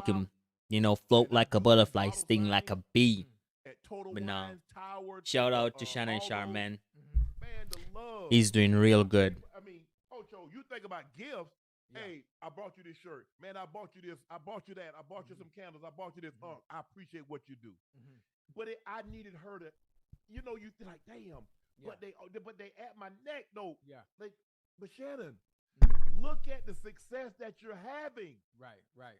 can, float like a butterfly, sting like a bee. But now, shout out to Shannon Sharp, man. Man, the love. He's doing real good. I mean, Ocho, you think about gifts. Yeah. Hey, I bought you this shirt. Man, I bought you this. I bought you that. I bought you some candles. I bought you this. I appreciate what you do. But I needed her to, you like, damn. Yeah. But they at my neck though. Yeah. But Shanan, look at the success that you're having. Right.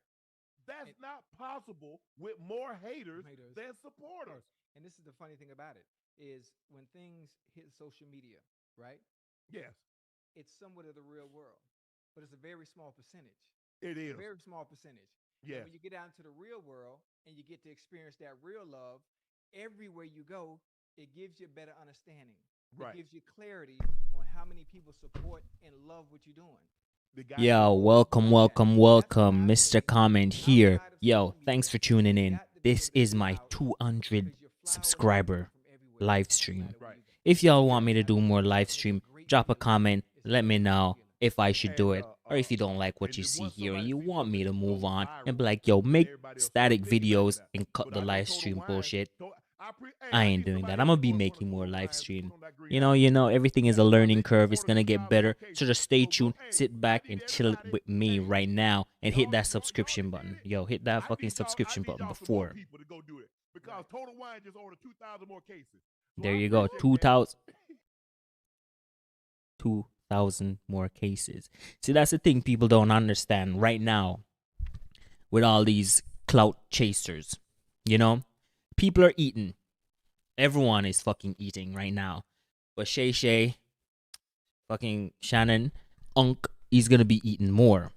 That's not possible with more haters than supporters. And this is the funny thing about it is when things hit social media, right? Yes. It's somewhat of the real world, but it's a very small percentage. It is. A very small percentage. Yes. When you get out into the real world and you get to experience that real love, everywhere you go, it gives you a better understanding. It gives you clarity on how many people support and love what you're doing. Yo, welcome, Mr. Comment here. Yo, thanks for tuning in. This is my 200 subscriber live stream. If y'all want me to do more live stream, drop a comment, let me know if I should do it. Or if you don't like what you see here and you want me to move on and be like, yo, make static videos and cut the live stream bullshit. I ain't doing that. I'm gonna be making more live stream. Everything is a learning curve. It's gonna get better. So just stay tuned, sit back and chill with me right now and hit that subscription button. Yo, hit that fucking subscription button before. Because Total Wine just ordered 2,000 more cases. There you go. 2,000 more cases. See, that's the thing people don't understand right now with all these clout chasers. People are eating. Everyone is fucking eating right now. But Shay, fucking Shanan, he's gonna be eating more.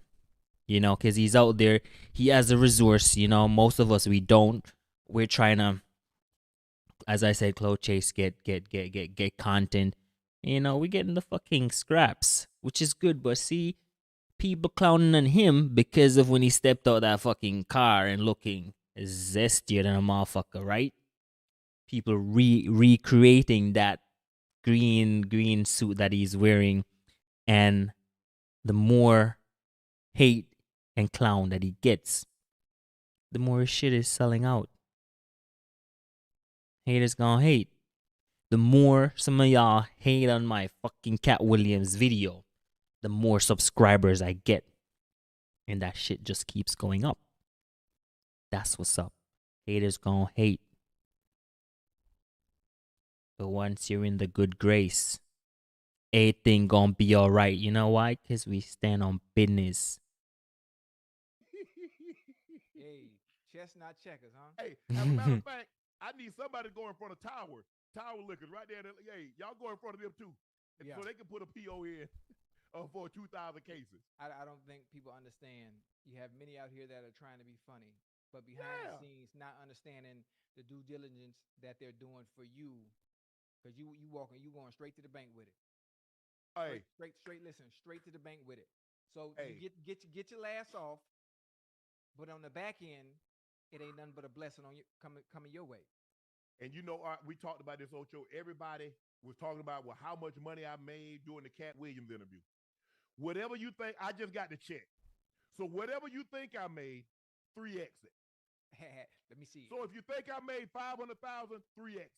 Because he's out there. He has a resource. Most of us, we don't. We're trying to, as I said, clout chase, get content. We're getting the fucking scraps, which is good. But see, people clowning on him because of when he stepped out that fucking car and looking zestier than a motherfucker, right? People recreating that green suit that he's wearing, and the more hate and clown that he gets, the more his shit is selling out. Haters gonna hate. The more some of y'all hate on my fucking Katt Williams video, the more subscribers I get. And that shit just keeps going up. That's what's up. Haters gonna hate. But once you're in the good grace, everything gonna be alright. You know why? Because we stand on business. Hey, chestnut checkers, huh? Hey, as a matter of fact, I need somebody to go in front of Tower Liquors right there. Hey, y'all go in front of them too. So they can put a PO in for 2,000 cases. I don't think people understand. You have many out here that are trying to be funny, but behind the scenes, not understanding the due diligence that they're doing for you. Because you going straight to the bank with it. Hey, straight to the bank with it. So you get your last off, but on the back end, it ain't nothing but a blessing on you coming your way. And we talked about this, Ocho. Everybody was talking about how much money I made during the Katt Williams interview. Whatever you think, I just got the check. So whatever you think I made, 3x it. Let me see. So if you think I made 500,000, 3x it.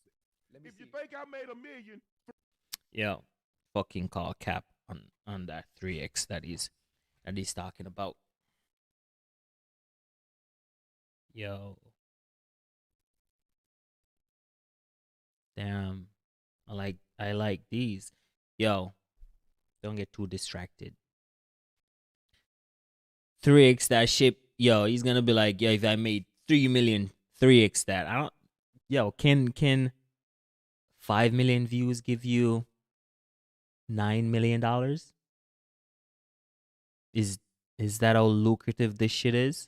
If you think I made $1 million, yeah, fucking call cap on that 3x that he's talking about. Yo, damn, I like these. Yo, don't get too distracted. 3x that shit. Yo, he's gonna be like, yo, if I made 3 million, 3x that. I don't. Yo, can 5 million views give you $9 million? Is that how lucrative this shit is?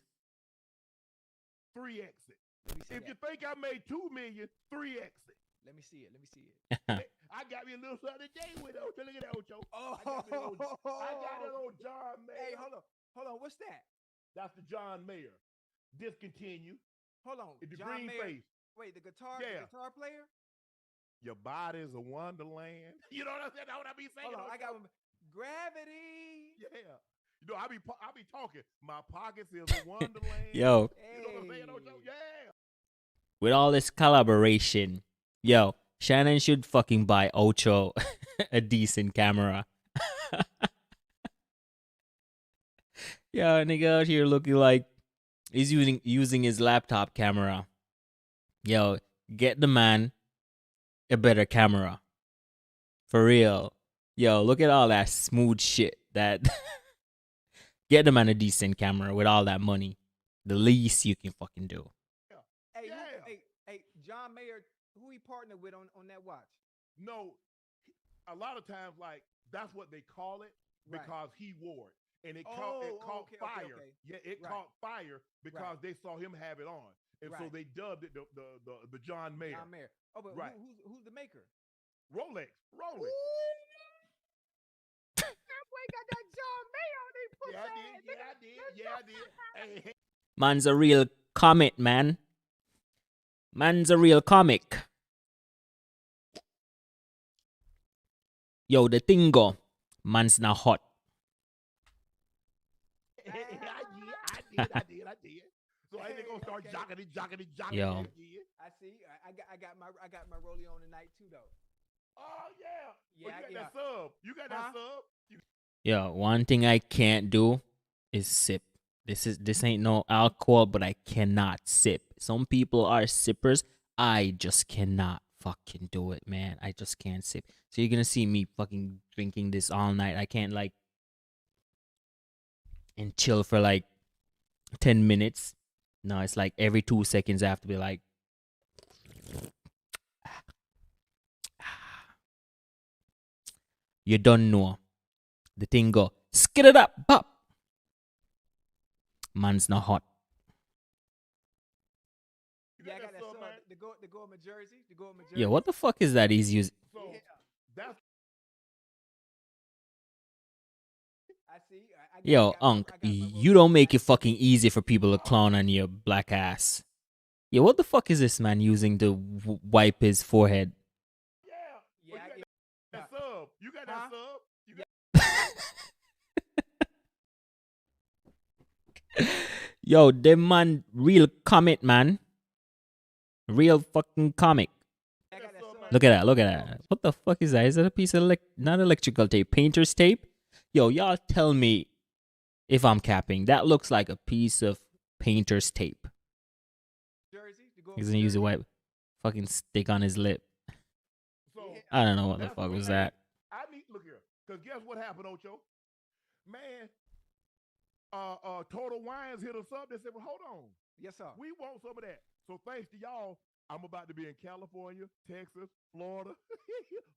3x it. If you think I made 2 million, 3x it. Let me see it. I got me a little something today with Ocho. Look at that, Ocho. I got it on John Mayer. Hey, hold on. What's that? That's the John Mayer. Discontinue. Hold on. The John green Mayer. face. Wait, the guitar player? Your body's a wonderland. You know what I'm saying? That's what I be saying. Hold on, I got one. Gravity. Yeah. You know, I be talking. My pockets is a wonderland. Yo, You know what I'm saying, Ocho? Yeah. with all this collaboration, yo, Shannon should fucking buy Ocho a decent camera. Yeah, nigga out here looking like he's using his laptop camera. Yo, get the man a better camera. For real. Yo, look at all that smooth shit that get the man a decent camera with all that money. The least you can fucking do. Hey, Yeah. hey, John Mayer, who he partnered with on that watch? No, a lot of times, like, that's what they call it Right. because he wore it. And it Oh, caught okay, fire. okay. Yeah, it Right. caught fire because they saw him have it on. And so Right. they dubbed it the John Mayer. John Mayer. Oh, but Right. who's the maker? Rolex. That boy got that John Mayer on his pussy. Yeah, I did. Hey, Man's a real comic, man. Man's a real comic. Yo, the thing go. Man's not hot. I did. So I ain't gonna start jocking it. Yo. Again. I see. I got my rollie on tonight too though. Oh yeah. Yeah, Well, you got yeah. that sub. You got that sub. Yo, one thing I can't do is sip. This ain't no alcohol, but I cannot sip. Some people are sippers. I just cannot fucking do it, man. I just can't sip. So you're gonna see me fucking drinking this all night. I can't like and chill for like 10 minutes. No, it's like every 2 seconds I have to be like you don't know. The thing go, skid it up, pop. Man's not hot. Yeah, I got that sub. To go in my jersey. To go in my jersey. Yeah, what the fuck is that he's using? So that's I see. Yo, Unc, you don't make it fucking easy for people to clown on your black ass. Yo, what the fuck is this man using to wipe his forehead? yeah. Well, you got yeah. that sub. You got that Huh? sub. You got Yo, them man, real comic, man. Real fucking comic. I got that sub. Look at that, look at that. What the fuck is that? Is that a piece of, not electrical tape, painter's tape? Yo, y'all tell me if I'm capping. That looks like a piece of painter's tape. Jersey. To go in He's my gonna use a jersey. wipe, fucking stick on his lip. so. I don't know what the That's fuck what- was that. I need look here, cause guess what happened, Ocho? Man, Total Wines hit us up. They said, "Well, hold on, Yes, sir. we want some of that." So thanks to y'all, I'm about to be in California, Texas, Florida,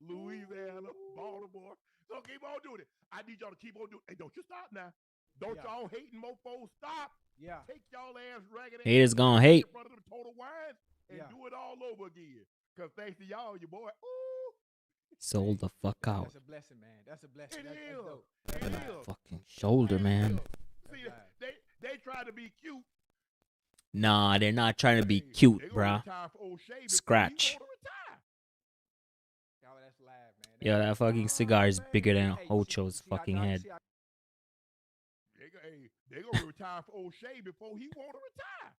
Louisiana, Baltimore. So keep on doing it. I need y'all to keep on doing it. Hey, don't you stop now. Don't Yeah. y'all hating mofos stop. Yeah. Take y'all ass ragged Haters ass gonna in hate. front of them Total Wines and Yeah. do it all over again. Cause thanks to y'all, your boy. Ooh, Sold the fuck out. That's a blessing, man. That's a blessing. it That's is. dope. It That's is. live. Fucking shoulder, man. See, That's they try to be cute. Nah, they're not trying to be Hey, cute, they gonna bruh. retire for old Shay before he Scratch. wanna retire. Yo, that's live, man. Yo, that fucking cigar is man. bigger than Hey, you see- Ocho's you see how fucking God- you head. see how- They gonna retire for old Shay before he wanna retire.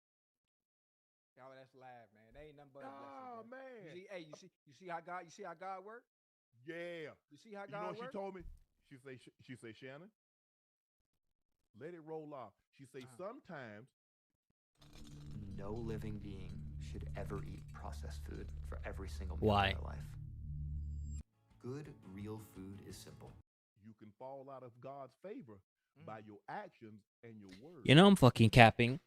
Yo, that's live, man. They ain't nothing but a Oh blessing. Bro. man. You see, hey, you see how God work? Yeah. You see how You know what God she work? told me? She say, Shannon, let it roll off. She say sometimes No living being should ever eat processed food for every single meal Why? of their life. Good, real food is simple. you can fall out of God's favor by your actions and your words. You know I'm fucking capping.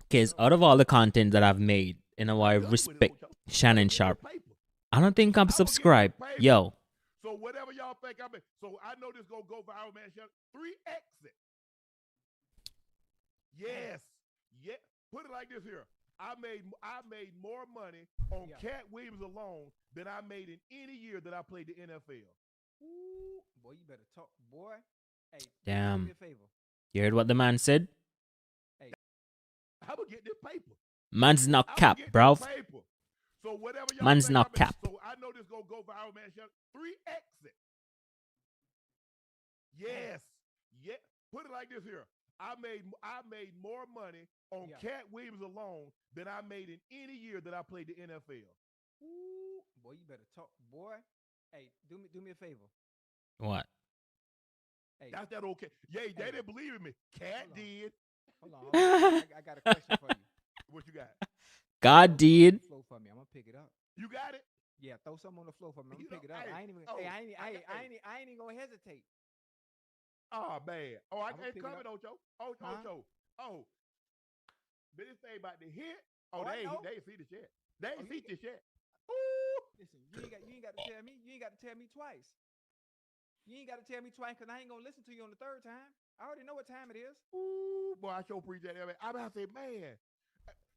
Cause out of all the content that I've made, and how I I'm done with it, respect Ocho. Shannon I'ma get Sharp, this paper. I don't think I'm I'ma get subscribed. this paper. Yo, So whatever y'all think I'm in. So I know this gonna go viral, man. 3X it. Yes. Yeah. Put it like this here. I made more money on Yeah. Katt Williams alone than I made in any year that I played the NFL. Ooh, boy, you better talk, boy. Hey, Damn. Do me a favor. you heard what the man said? I'm gonna get this paper. Man's not I'ma cap, get bro. this paper. So whatever y'all Man's think not I'm in- cap. So I know this gonna go viral, man. 3X it. Yes. Yeah. Put it like this here. I made more money on Katt Williams alone than I made in any year that I played the NFL. Ooh, boy, you better talk, boy. Hey, do me a favor. What? Hey, That's that okay. Yeah, they didn't believe in me. Katt did. Hold on. I got a question for you. What you got? God did. Flow for me. I'm gonna pick it up. You got it? Yeah, throw something on the floor for me. I'm gonna pick it up. Hey, I ain't even gonna hesitate. Oh man. Oh, I I'ma ain't pick it coming, up. Ocho. Huh? Ocho. Oh. This thing about to hit. Oh, they I know. ain't see this yet. They ain't see this yet. Listen, you ain't got to tell me. You ain't got to tell me twice. You ain't got to tell me twice because I ain't gonna listen to you on the third time. I already know what time it is. Ooh, boy, I sure appreciate that. I'm about to say, man.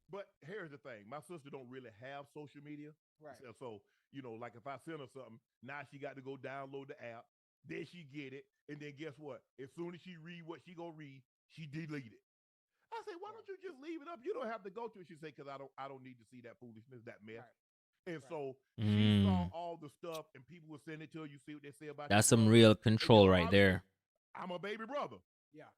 But here's the thing. My sister don't really have social media. Right. So, like if I send her something, now she got to go download the app. Then she get it. And then guess what? As soon as she read what she gonna read, she delete it. I say, why don't you just leave it up? You don't have to go to it. She say, because I don't need to see that foolishness, that mess. Right. And so she saw all the stuff, and people would send it to her. You see what they say about that's some real control right there. I'm a baby brother. Yeah.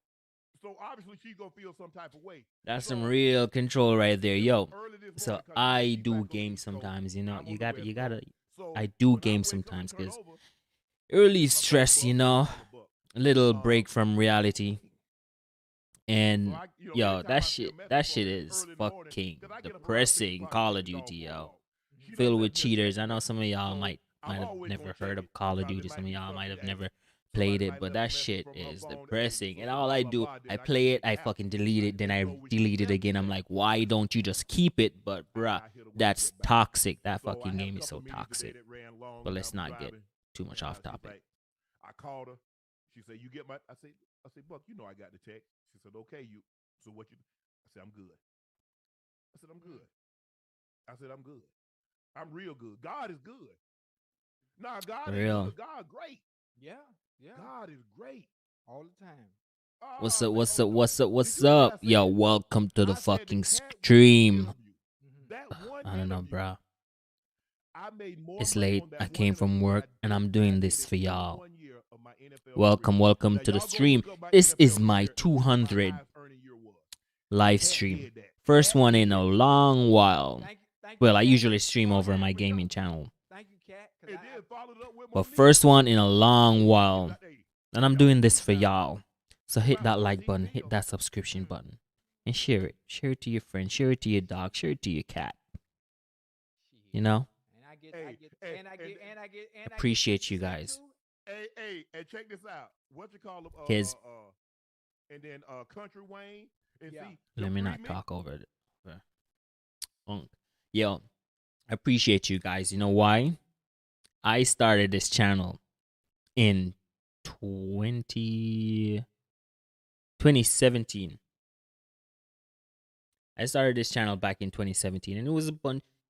So obviously she's gonna feel some type of way. That's some real control right there, yo. So I do game sometimes, you gotta. I do game sometimes because early stress, a little break from reality. And yo, that shit is fucking depressing. Call of Duty, yo, filled with cheaters. I know some of y'all might have never heard of Call of Duty. Some of y'all might have never played it, but that shit is depressing. And all I do, I play it, I fucking delete it, then I delete it again. I'm like, why don't you just keep it? But bruh, that's toxic. That fucking game is so toxic. But let's not get too much off topic. I called her. She said, "You get my?" I said, "Buck, I got the text." She said, "Okay, you. So what you?" I said, "I'm good." I said, "I'm good." I said, "I'm good. I'm real good. God is good. Nah, God is good. God great. Yeah. God is great all the time." What's up? Yo, welcome to the fucking stream. I don't know, bro. It's late. I came from work and I'm doing this for y'all. Welcome to the stream. This is my 200 live stream. First one in a long while. Well, I usually stream over my gaming channel. Thank you, Katt. But first one in a long while. And I'm doing this for y'all. So hit that like button, hit that subscription button, and share it. Share it to your friends, share it to your dog, share it to your cat. Appreciate you guys. Hey, check this out. What you call and then Country Wayne. And let me not talk over it. Yo, I appreciate you guys. You know why? I started this channel in 2017. I started this channel back in 2017, and it was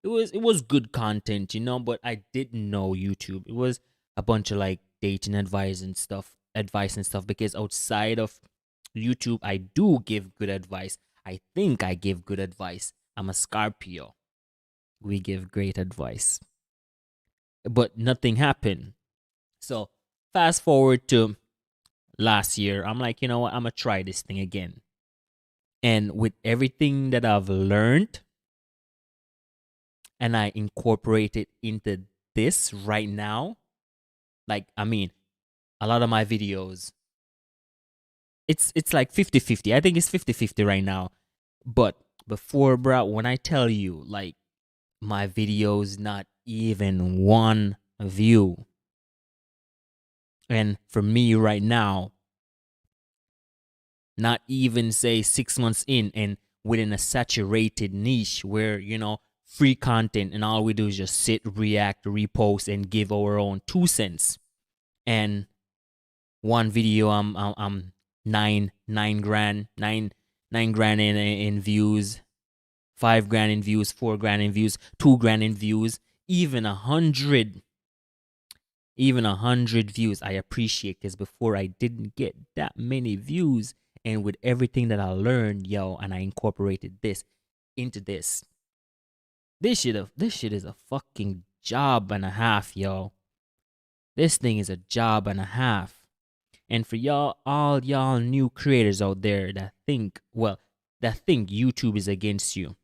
it was good content, but I didn't know YouTube. It was a bunch of like dating advice and stuff, because outside of YouTube, I do give good advice. I think I give good advice. I'm a Scorpio. We give great advice. But nothing happened. So fast forward to last year, I'm like, you know what? I'm going to try this thing again. And with everything that I've learned, and I incorporate it into this right now, like, I mean, a lot of my videos, it's like 50-50. I think it's 50-50 right now. But before, bro, when I tell you, like, my videos, not even one view. And for me right now, not even say 6 months in and within a saturated niche where, free content and all we do is just sit, react, repost, and give our own 2 cents. And one video, I'm 9 grand in views, 5 grand in views, 4 grand in views, 2 grand in views, even 100 views. I appreciate, because before I didn't get that many views, and with everything that I learned, and I incorporated this into this. This shit is a fucking job and a half, yo. This thing is a job and a half. And for y'all, all y'all new creators out there that think, YouTube is against you,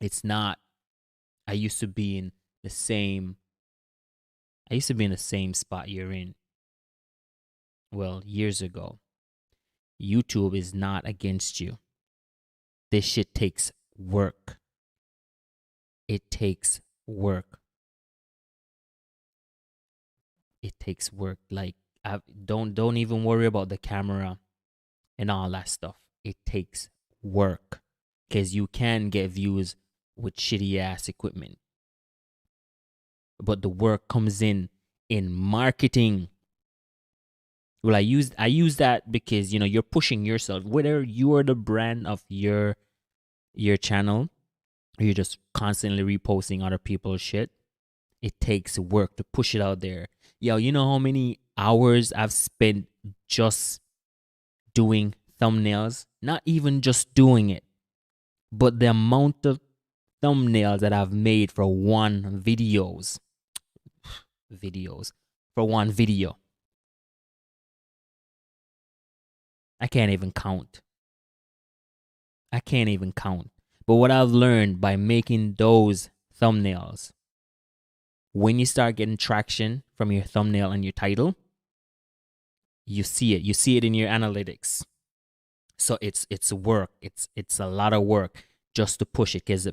it's not. I used to be in the same spot you're in. Well, years ago. YouTube is not against you. This shit takes work. It takes work. It takes work. Like, don't even worry about the camera and all that stuff. It takes work, because you can get views with shitty ass equipment, but the work comes in marketing. Well, I use that because, you're pushing yourself, whether you are the brand of your channel or you're just constantly reposting other people's shit. It takes work to push it out there. Yo, you know how many hours I've spent just doing thumbnails? Not even just doing it, but the amount of thumbnails that I've made for one video. I can't even count. But what I've learned by making those thumbnails, when you start getting traction from your thumbnail and your title, you see it. You see it in your analytics. So it's work. It's a lot of work just to push it, because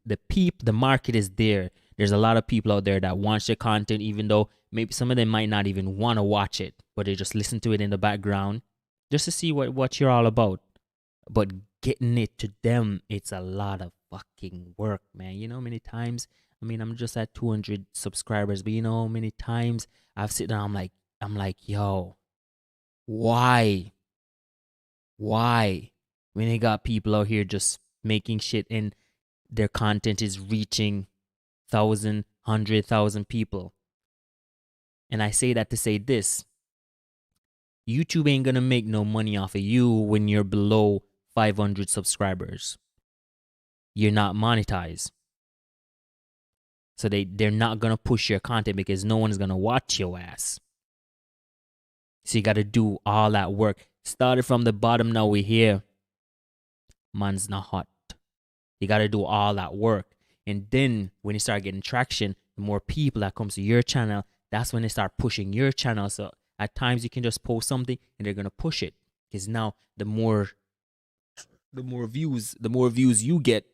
the market is there. There's a lot of people out there that want your content, even though maybe some of them might not even want to watch it, but they just listen to it in the background just to see what you're all about. But getting it to them, it's a lot of fucking work, man. You know how many times, I'm just at 200 subscribers, but you know how many times I've sit down, I'm like, yo, why? When they got people out here just making shit and their content is reaching 1,000, 100,000 people. And I say that to say this: YouTube ain't gonna make no money off of you when you're below 500 subscribers. You're not monetized. So they're not gonna push your content because no one's gonna watch your ass. So you gotta do all that work. Started from the bottom, now we're here. Man's not hot. You gotta do all that work. And then when you start getting traction, the more people that comes to your channel, that's when they start pushing your channel. So at times you can just post something and they're gonna push it. Because now the more views you get,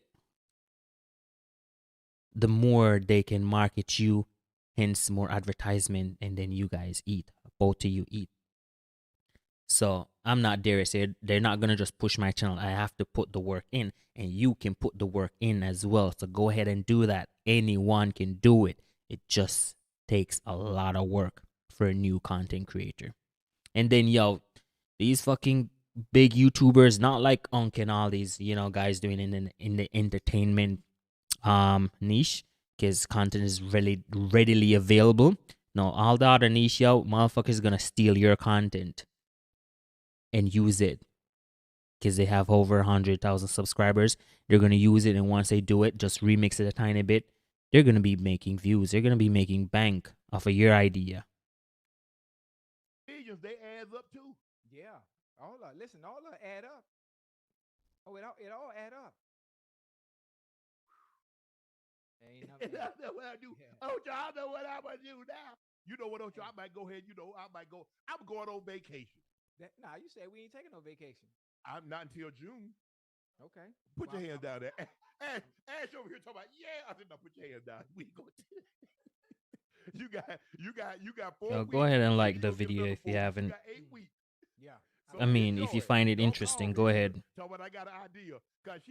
the more they can market you, hence more advertisement, and then you guys eat. Both of you eat. So I'm not there to say they're not gonna just push my channel. I have to put the work in, and you can put the work in as well. So go ahead and do that. Anyone can do it. It just takes a lot of work for a new content creator. And then, yo, these fucking big YouTubers, not like Unk and all these, guys doing in the entertainment niche, because content is really readily available. No, all the other niche, yo, motherfuckers gonna steal your content and use it because they have over 100,000 subscribers. They're gonna use it, and once they do it, just remix it a tiny bit. They're gonna be making views. They're gonna be making bank off of your idea. Millions, they adds up too. Yeah. All add up. Oh, it all add up. Ain't nothing. And that's what I do. Yeah. Oh, y'all know what I'm gonna do now. You know what, Ocho? I might go ahead. I'm going on vacation. You said we ain't taking no vacation. I'm not until June. Okay. Put your hands down there. Ash over here talking about, yeah. I said, no, put your hands down. We go. You got 4 weeks. Go ahead and like the video if you haven't. You got 8 weeks. Yeah. So if you find it interesting, go ahead. Tell me I got an idea. Because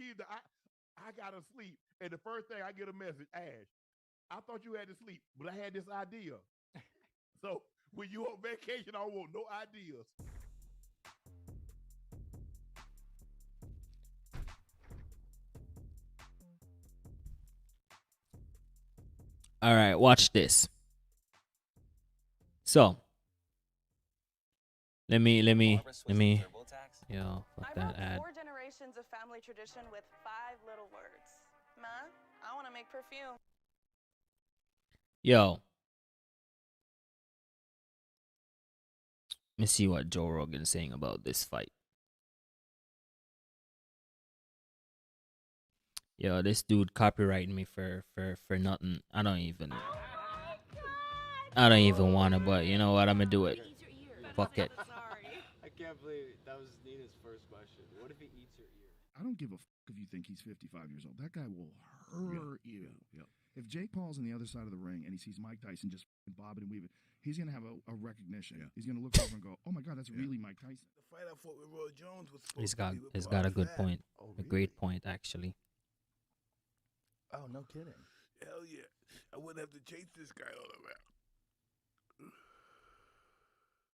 I got to sleep. And the first thing I get a message, Ash, I thought you had to sleep, but I had this idea. So when you on vacation, I don't want no ideas. All right, watch this. So let me. Yo, fuck that ad. 4 generations of family tradition with 5 little words. Ma, I want to make perfume. Yo. Let me see what Joe Rogan's saying about this fight. Yo, this dude copyrighting me for nothing. I don't even wanna, but you know what? I'm gonna do it. Fuck it. I can't believe that was Nina's first question. What if he eats your ear? I don't give a fuck if you think he's 55 years old. That guy will hurt you. Yeah. If Jake Paul's on the other side of the ring and he sees Mike Tyson just bobbing and weaving, he's going to have a recognition. Yeah. He's going to look over and go, oh, my God, that's really Mike Tyson. The fight I fought with Roy Jones was He's got a good point. A great point, actually. Oh, no kidding. Hell yeah. I wouldn't have to chase this guy all around.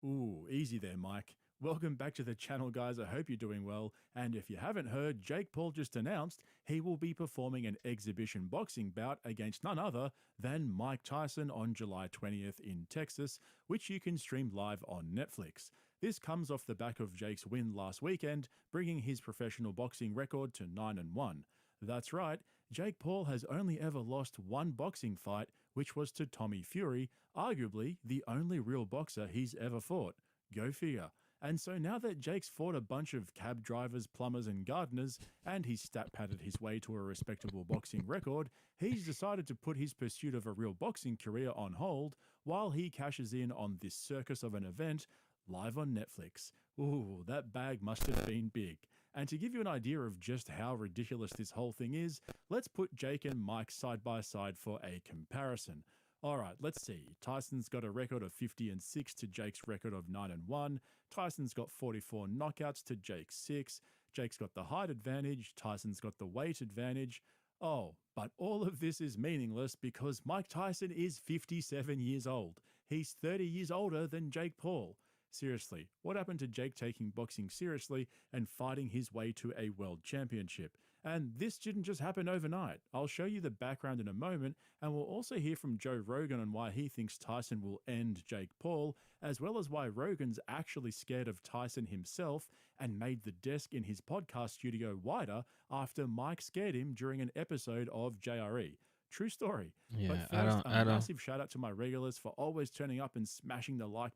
Ooh, easy there, Mike. Welcome back to the channel, guys. I hope you're doing well. And if you haven't heard, Jake Paul just announced he will be performing an exhibition boxing bout against none other than Mike Tyson on July 20th in Texas, which you can stream live on Netflix. This comes off the back of Jake's win last weekend, bringing his professional boxing record to 9-1. That's right, Jake Paul has only ever lost one boxing fight, which was to Tommy Fury, arguably the only real boxer he's ever fought. Go figure. And so now that Jake's fought a bunch of cab drivers, plumbers and gardeners, and he's stat-padded his way to a respectable boxing record, he's decided to put his pursuit of a real boxing career on hold while he cashes in on this circus of an event live on Netflix. Ooh, that bag must have been big. And to give you an idea of just how ridiculous this whole thing is, let's put Jake and Mike side by side for a comparison. Alright, let's see. Tyson's got a record of 50-6 to Jake's record of 9-1. Tyson's got 44 knockouts to Jake's 6. Jake's got the height advantage. Tyson's got the weight advantage. Oh, but all of this is meaningless because Mike Tyson is 57 years old. He's 30 years older than Jake Paul. Seriously, what happened to Jake taking boxing seriously and fighting his way to a world championship? And this didn't just happen overnight. I'll show you the background in a moment, and we'll also hear from Joe Rogan on why he thinks Tyson will end Jake Paul, as well as why Rogan's actually scared of Tyson himself and made the desk in his podcast studio wider after Mike scared him during an episode of JRE. True story. Yeah, but first, a massive shout out to my regulars for always turning up and smashing the like.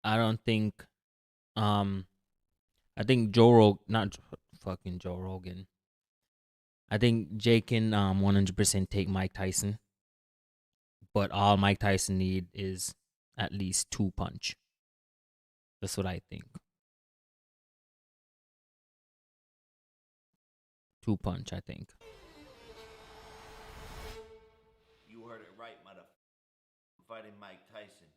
I don't think, I think Joe Rogan, not fucking Joe Rogan. I think Jake can 100% take Mike Tyson, but all Mike Tyson need is at least 2 punch. That's what I think. 2 punch, I think. You heard it right, mother. Fighting Mike Tyson.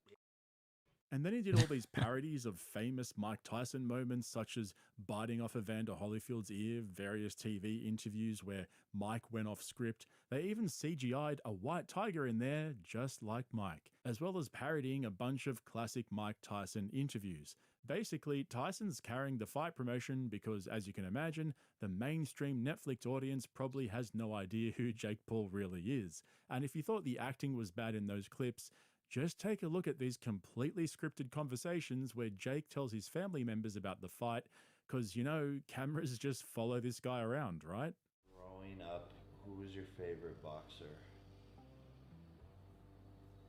And then he did all these parodies of famous Mike Tyson moments, such as biting off Evander Holyfield's ear, various TV interviews where Mike went off script. They even CGI'd a white tiger in there, just like Mike, as well as parodying a bunch of classic Mike Tyson interviews. Basically, Tyson's carrying the fight promotion because, as you can imagine, the mainstream Netflix audience probably has no idea who Jake Paul really is. And if you thought the acting was bad in those clips, just take a look at these completely scripted conversations where Jake tells his family members about the fight, because, you know, cameras just follow this guy around, right? Growing up, who was your favorite boxer?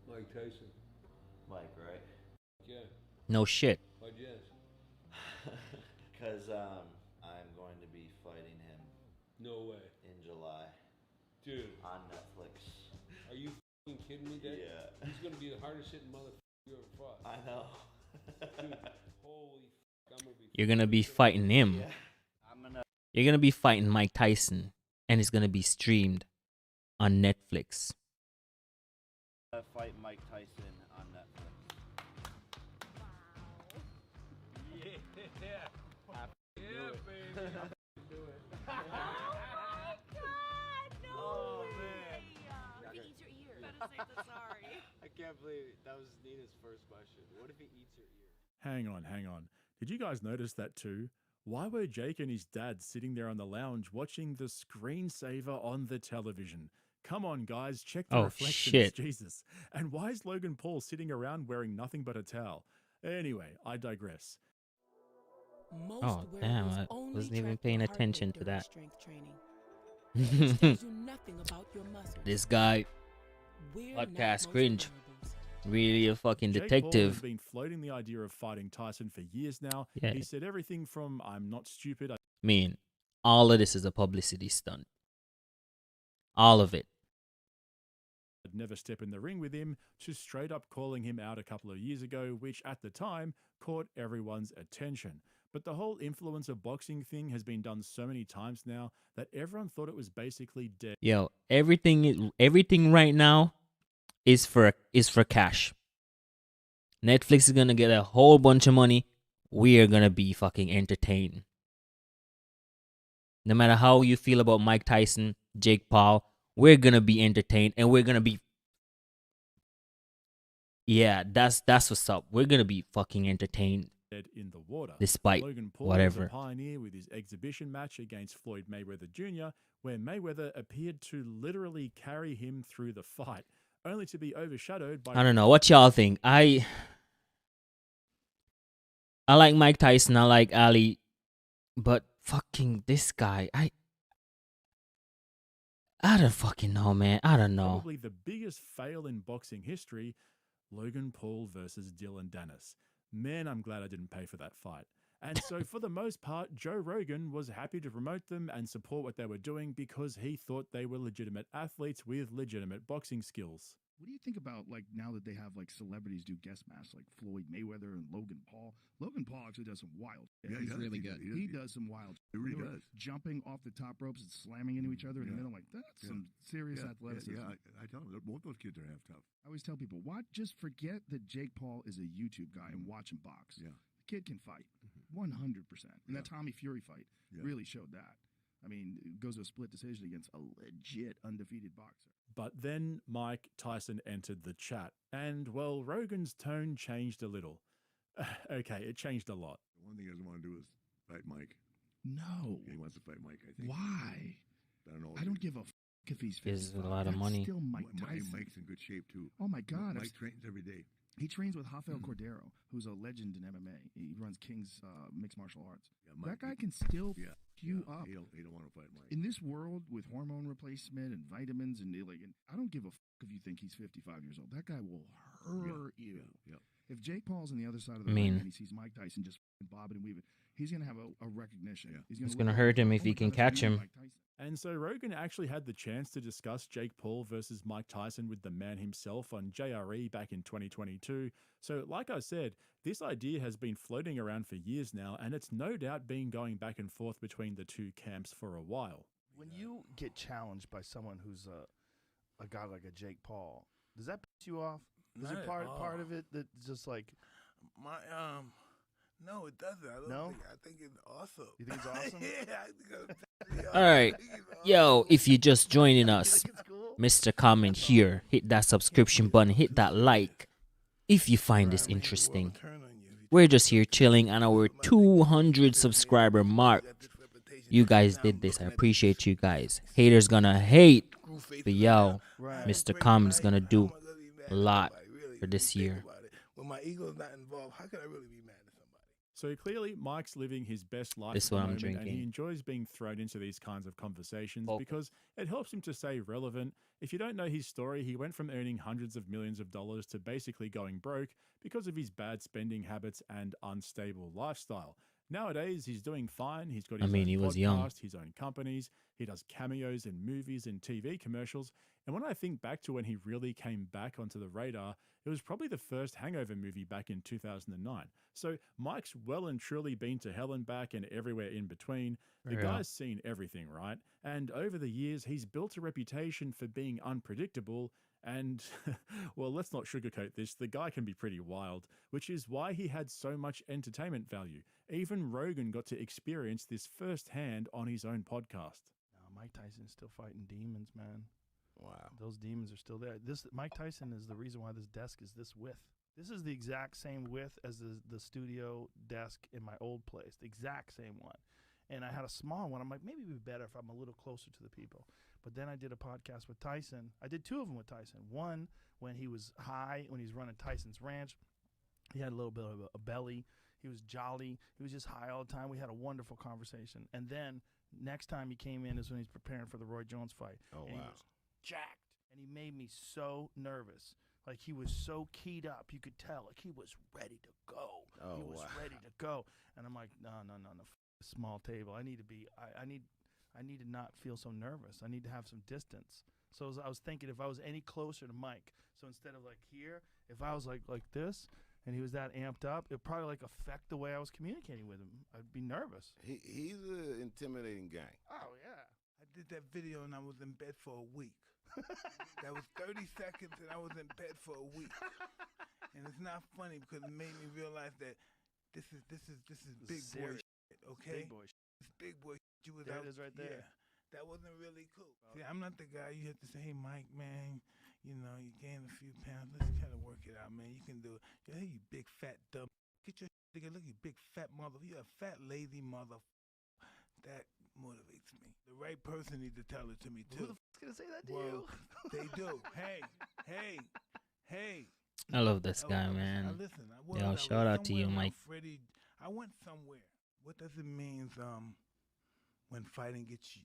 Mike Tyson. Mike, right? Yeah. No shit. But yes. Because I'm going to be fighting him. No way. In July. Dude. On Netflix. Are you f***ing kidding me, Dad? Yeah. He's going to be the hardest hitting motherfucker you ever fought. I know. Dude, holy f***, I'm going to be... You're going to be fighting him. Yeah. You're going to be fighting Mike Tyson, and it's going to be streamed on Netflix. Fight Mike Tyson on Netflix. Yeah. Yeah, baby. Do it. Oh my God! No Oh, way! man. If he eats your ear, better say the sorry. I can't believe that was Nina's first question. What if he eats your ear? Hang on. Did you guys notice that too? Why were Jake and his dad sitting there on the lounge watching the screensaver on the television? Come on, guys, check the reflections. Shit. Jesus. And why is Logan Paul sitting around wearing nothing but a towel? Anyway, I digress. Oh, damn, I wasn't even paying attention to that. This guy, podcast cringe. Really a fucking Jake Paul has detective. been floating the idea of fighting Tyson for years now. Yeah. He said everything from "I'm not stupid." I mean, all of this is a publicity stunt. All of it. I'd never step in the ring with him, to straight up calling him out a couple of years ago, which at the time caught everyone's attention. But the whole influencer boxing thing has been done so many times now that everyone thought it was basically dead. Yo, everything right now is for cash. Netflix is gonna get a whole bunch of money. We are gonna be fucking entertained. No matter how you feel about Mike Tyson, Jake Paul, we're gonna be entertained, and we're gonna be. Yeah, that's what's up. We're gonna be fucking entertained. In the water, despite Logan Paul whatever. was a pioneer with his exhibition match against Floyd Mayweather Jr., where Mayweather appeared to literally carry him through the fight, only to be overshadowed by. I don't know what y'all think. I like Mike Tyson. I like Ali, but fucking this guy, I don't fucking know, man. I don't know. Probably the biggest fail in boxing history, Logan Paul versus Dylan Dennis. Man, I'm glad I didn't pay for that fight. And so for the most part, Joe Rogan was happy to promote them and support what they were doing because he thought they were legitimate athletes with legitimate boxing skills. What do you think about, like, now that they have, like, celebrities do guest masks, like Floyd Mayweather and Logan Paul? Logan Paul actually does some wild. Yeah, he's really good. He does some wild. He really does. Jumping off the top ropes and slamming into each other in the middle. Like, that's some serious athleticism. Yeah, I tell them, both those kids are half tough. I always tell people, just forget that Jake Paul is a YouTube guy and watch him box. Yeah. The kid can fight, 100%. And that Tommy Fury fight really showed that. I mean, it goes to a split decision against a legit undefeated boxer. But then Mike Tyson entered the chat, and, well, Rogan's tone changed a little. Okay, it changed a lot. One thing he doesn't want to do is fight Mike. No. He wants to fight Mike, I think. Why? I don't know. I don't give a if he's 55. Is a lot of money. Still Mike Tyson. Mike's in good shape, too. Oh, my God. Mike trains every day. He trains with Rafael Cordero, who's a legend in MMA. He runs King's Mixed Martial Arts. Yeah, Mike, that guy can still you up. He don't want to fight Mike. In this world with hormone replacement and vitamins and I don't give a if you think he's 55 years old. That guy will hurt you. Yeah. If Jake Paul's on the other side of the ring and he sees Mike Tyson just bobbing and weaving, he's going to have a recognition. Yeah. It's going to hurt him if he can catch him. And so Rogan actually had the chance to discuss Jake Paul versus Mike Tyson with the man himself on JRE back in 2022. So like I said, this idea has been floating around for years now, and it's no doubt been going back and forth between the two camps for a while. When you get challenged by someone who's a guy like a Jake Paul, does that piss you off? Is it part of it that just like my No, it doesn't. I think it's awesome. You think it's awesome? Yeah, All right. Yo, if you're just joining us, Mr. Comment here, hit that subscription button, hit that like if you find this interesting. We're just here chilling on our 200 subscriber mark. You guys did this. I appreciate you guys. Haters gonna hate, but yo, Mr. Comment's gonna do a lot for this year. When my ego's not involved, how can I really be mad at somebody? So clearly, Mike's living his best life This is at the what I'm moment, and drinking. he enjoys being thrown into these kinds of conversations because it helps him to stay relevant. If you don't know his story, he went from earning hundreds of millions of dollars to basically going broke because of his bad spending habits and unstable lifestyle. Nowadays, he's doing fine. He's got his own he was podcast, young. his own companies. He does cameos in movies and TV commercials. And when I think back to when he really came back onto the radar, it was probably the first Hangover movie back in 2009. So Mike's well and truly been to hell and back and everywhere in between. The guy's seen everything, right? And over the years, he's built a reputation for being unpredictable. And, well, let's not sugarcoat this. The guy can be pretty wild, which is why he had so much entertainment value. Even Rogan got to experience this firsthand on his own podcast. Mike Tyson's still fighting demons, man. Wow. Those demons are still there. Mike Tyson is the reason why this desk is this width. This is the exact same width as the studio desk in my old place. The exact same one. And I had a small one. I'm like, maybe it'd be better if I'm a little closer to the people. But then I did a podcast with Tyson. I did two of them with Tyson. One, when he was high, when he was running Tyson's Ranch. He had a little bit of a belly. He was jolly. He was just high all the time. We had a wonderful conversation. And then next time he came in is when he's preparing for the Roy Jones fight. Oh, and wow. He was jacked. And he made me so nervous. Like he was so keyed up, you could tell. Like he was ready to go. Oh, he was wow. ready to go. And I'm like, no, small table. I need to be. I need to not feel so nervous. I need to have some distance. So I was thinking if I was any closer to Mike, so instead of like here, if I was like this, and he was that amped up, it'd probably like affect the way I was communicating with him. I'd be nervous. He's an intimidating guy. Oh yeah. I did that video and I was in bed for a week. That was 30 seconds and I was in bed for a week. And it's not funny because it made me realize that this is big boy shit, okay? Big boy shit. It's big boy shit. You was There out, it is right there. Yeah, that wasn't really cool. See, I'm not the guy you have to say, hey, Mike, man, you know, you gained a few pounds. Let's try to work it out, man. You can do it. Yo, hey, you big fat dumb. Get your shit together. Look, you big fat mother. You're a fat, lazy mother. That motivates me. The right person needs to tell it to me, too. Who the fuck's going to say that to Well, you? they do. Hey. I love this guy, man. Listen, Yo, shout out to you, Mike. Freddie, I went somewhere. What does it mean when fighting gets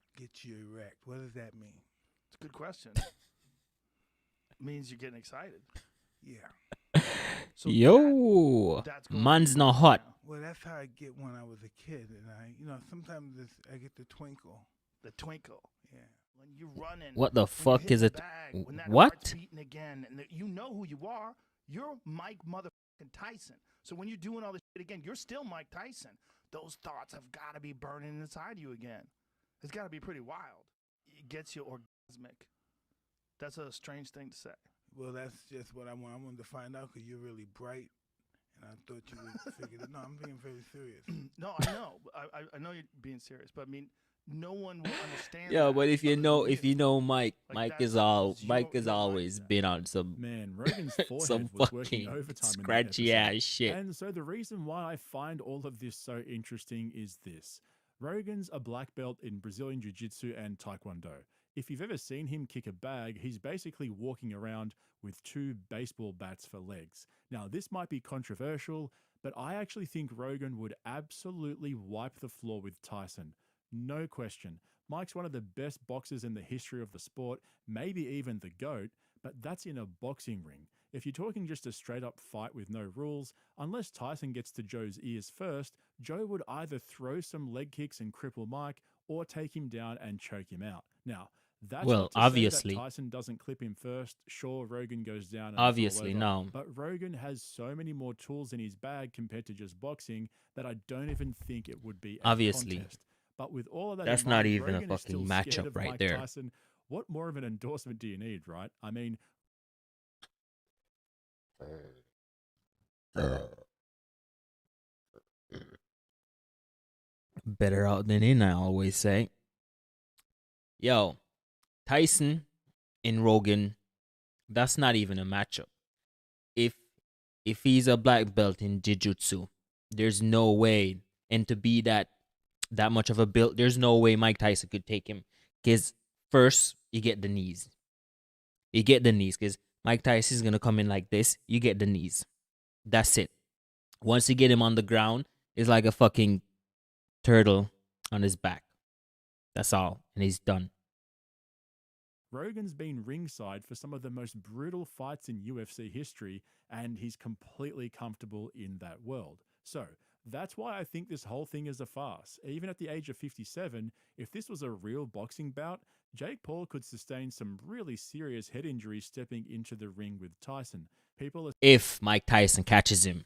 you erect? What does that mean? It's a good question. Means you're getting excited. Yeah. So Yo, that's going man's on not hot. Well, that's how I get when I was a kid, and sometimes I get the twinkle. The twinkle. Yeah. When you're running. What the when you fuck hit is the it? bag, when that What? heart's beating again, and you know who you are. You're Mike motherfucking Tyson. So when you're doing all this shit again, you're still Mike Tyson. Those thoughts have got to be burning inside you again. It's got to be pretty wild. It gets you orgasmic. That's a strange thing to say. Well, that's just what I want. I wanted to find out because you're really bright, and I thought you would figure it. No, I'm being very serious. No, I know. I know you're being serious, but I mean, no one will understand. Yeah, that. but if you know Mike, Like, Mike has always been on some Man, Rogan's forehead some was working fucking overtime in that scratchy episode. ass shit. And so the reason why I find all of this so interesting is this. Rogan's a black belt in Brazilian Jiu-Jitsu and Taekwondo. If you've ever seen him kick a bag, he's basically walking around with 2 baseball bats for legs. Now, this might be controversial, but I actually think Rogan would absolutely wipe the floor with Tyson. No question. Mike's one of the best boxers in the history of the sport, maybe even the GOAT, but that's in a boxing ring. If you're talking just a straight up fight with no rules, unless Tyson gets to Joe's ears first, Joe would either throw some leg kicks and cripple Mike or take him down and choke him out. Now, that's Well, not to obviously. say that Tyson doesn't clip him first. Sure, Rogan goes down. And Obviously, it's all over. no. But Rogan has so many more tools in his bag compared to just boxing that I don't even think it would be a Obviously. contest. But with all of that, That's in not mind, even a Rogan is fucking still scared matchup of right Mike there. Tyson. What more of an endorsement do you need, right? I mean, Better out than in, I always say. Yo, Tyson and Rogan, that's not even a matchup. If he's a black belt in jiu-jitsu, there's no way, and to be that much of a build, there's no way Mike Tyson could take him. Because first, you get the knees. You get the knees, because Mike Tyson is going to come in like this. You get the knees. That's it. Once you get him on the ground, it's like a fucking turtle on his back. That's all. And he's done. Rogan's been ringside for some of the most brutal fights in UFC history, and he's completely comfortable in that world. So, that's why I think this whole thing is a farce. Even at the age of 57, if this was a real boxing bout, Jake Paul could sustain some really serious head injuries stepping into the ring with Tyson. People are If Mike Tyson catches him.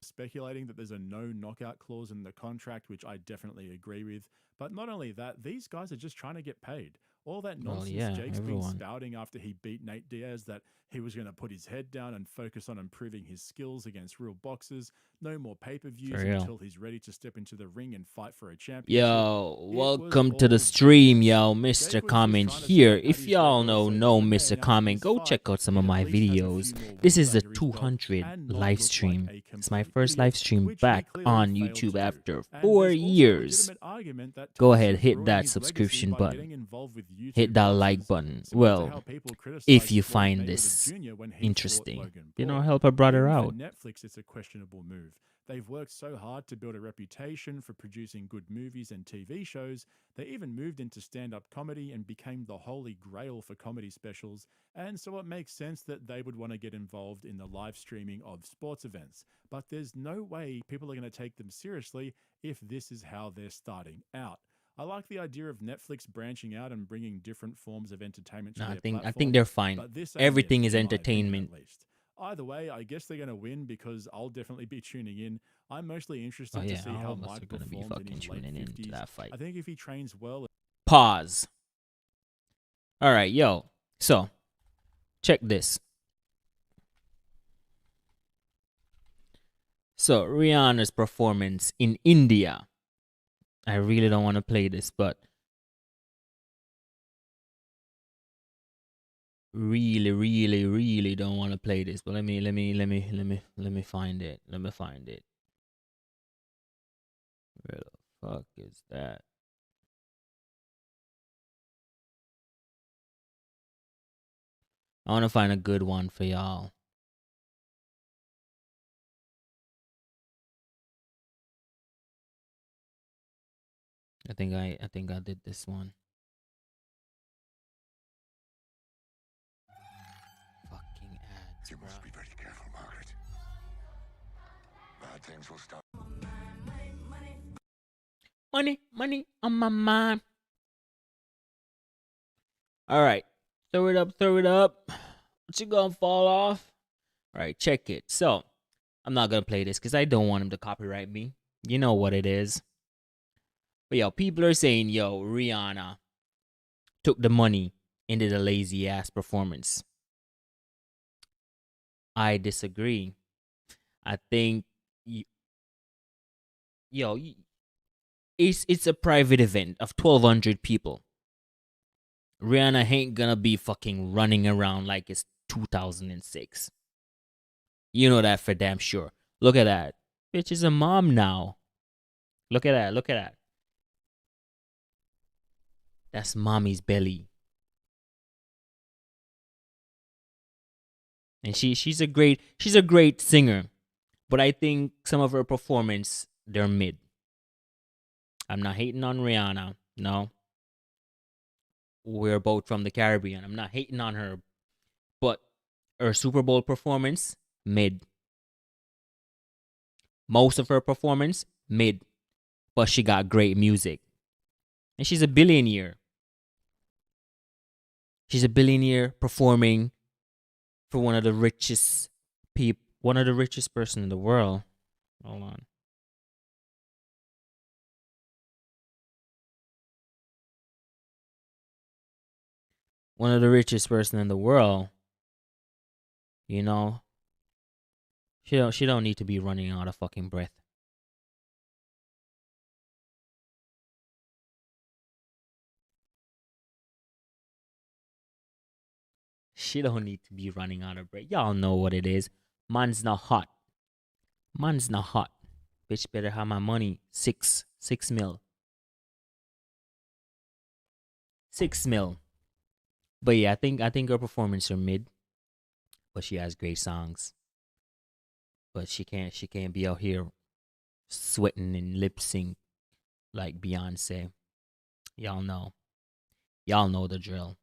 speculating that there's a no knockout clause in the contract, which I definitely agree with. But not only that, these guys are just trying to get paid. All that Well, nonsense yeah, Jake's been everyone. spouting after he beat Nate Diaz that he was going to put his head down and focus on improving his skills against real boxers. No more pay-per-views For real. until he's ready to step into the ring and fight for a championship. Yo, It welcome was to the all stream, BS. yo, Jake Mr. was just Comment trying to here. say that If he's y'all got those know things, Mr. and Comment, after go his check fight, out some of he'd my at least have a videos. few more This wins is the under his belt 200 and not live look like stream. a It's my complete first idiot, live stream which he back clearly on failed YouTube to do. after And 4 there's also a years. legitimate argument that Go ahead, Tyson's hit ruining that his subscription legacy by button. getting involved with YouTube Hit that like boxers, button. similar to Well, how people criticized if you Floyd find Mayweather this Jr. when he fought interesting, Logan you know, Paul. help a brother Even out. for Netflix, it's a questionable move. They've worked so hard to build a reputation for producing good movies and TV shows, they even moved into stand-up comedy and became the holy grail for comedy specials, and so it makes sense that they would want to get involved in the live streaming of sports events. But there's no way people are going to take them seriously if this is how they're starting out. I like the idea of Netflix branching out and bringing different forms of entertainment to their platform. I think they're fine. But this ain't Everything it, is in my opinion, entertainment. at least. Either way, I guess they're going to win because I'll definitely be tuning in. I'm mostly interested to see how Mike performs in his late 50s. That fight. I think if he trains well... Pause. All right, yo. So, check this. So, Rihanna's performance in India. I really don't want to play this, but really don't want to play this. But let me find it. Let me find it. Where the fuck is that? I want to find a good one for y'all. I think I did this one. Fucking ads. You must be very careful, Margaret. Bad things will stop. Money on my mind. All right. Throw it up. What you gonna fall off? All right, check it. So, I'm not gonna play this because I don't want him to copyright me. You know what it is. But yo, people are saying, yo, Rihanna took the money and did a lazy ass performance. I disagree. I think, it's a private event of 1,200 people. Rihanna ain't gonna be fucking running around like it's 2006. You know that for damn sure. Look at that. Bitch is a mom now. Look at that. That's mommy's belly. And she's a great singer. But I think some of her performance, they're mid. I'm not hating on Rihanna. No. We're both from the Caribbean. I'm not hating on her. But her Super Bowl performance, mid. Most of her performance, mid. But she got great music. And she's a billionaire. She's a billionaire performing for one of the richest person in the world. Hold on. One of the richest person in the world. You know. She don't need to be running out of fucking breath. She don't need to be running out of breath. Y'all know what it is. Man's not hot. Bitch better have my money. 6 mil. 6 mil. But yeah, I think her performance are mid. But she has great songs. But she can't be out here sweating and lip sync like Beyonce. Y'all know the drill.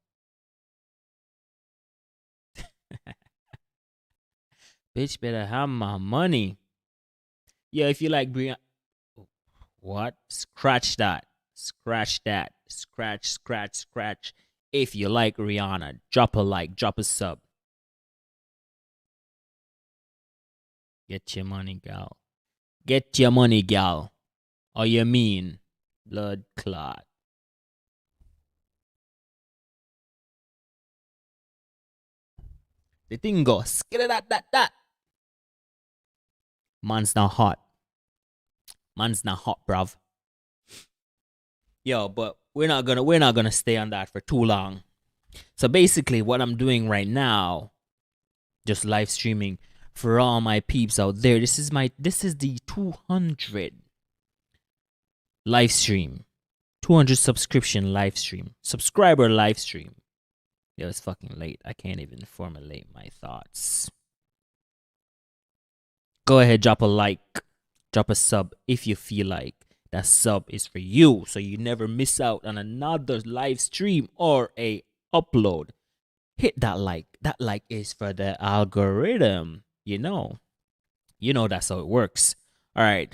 Bitch better have my money. Yeah, if you like Brianna. What? Scratch that. Scratch. If you like Rihanna, drop a like, drop a sub. Get your money, gal. Get your money, gal. Or you mean blood clot. The thing goes, that. Man's not hot, bruv. Yo, but we're not gonna stay on that for too long. So basically, what I'm doing right now, just live streaming for all my peeps out there. This is the 200 live stream, 200 subscription live stream, subscriber live stream. Yo, it's fucking late. I can't even formulate my thoughts. Go ahead, drop a like Drop a sub if you feel like that sub is for you, so you never miss out on another live stream or a upload. Hit that like. That like is for the algorithm. You know that's how it works. All right.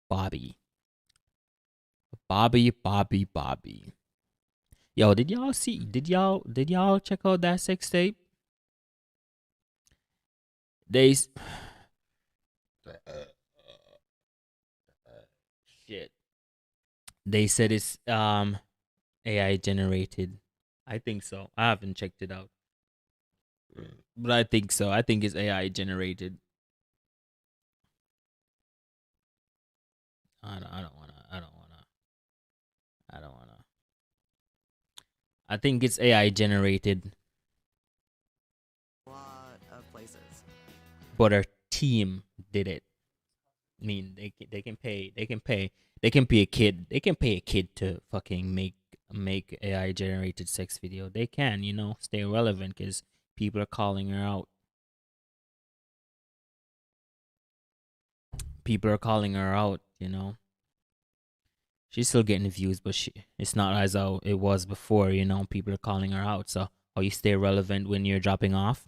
Bobby. Yo, did y'all check out that sex tape? Shit. They said it's AI generated. I think so. I haven't checked it out. But I think so. I think it's AI generated. I don't wanna. I think it's AI generated. A lot of places. But our team did it. I mean, they can pay a kid. They can pay a kid to fucking make AI generated sex video. They can, stay relevant because people are calling her out. People are calling her out, She's still getting views, but it's not as how it was before, People are calling her out. So how you stay relevant when you're dropping off?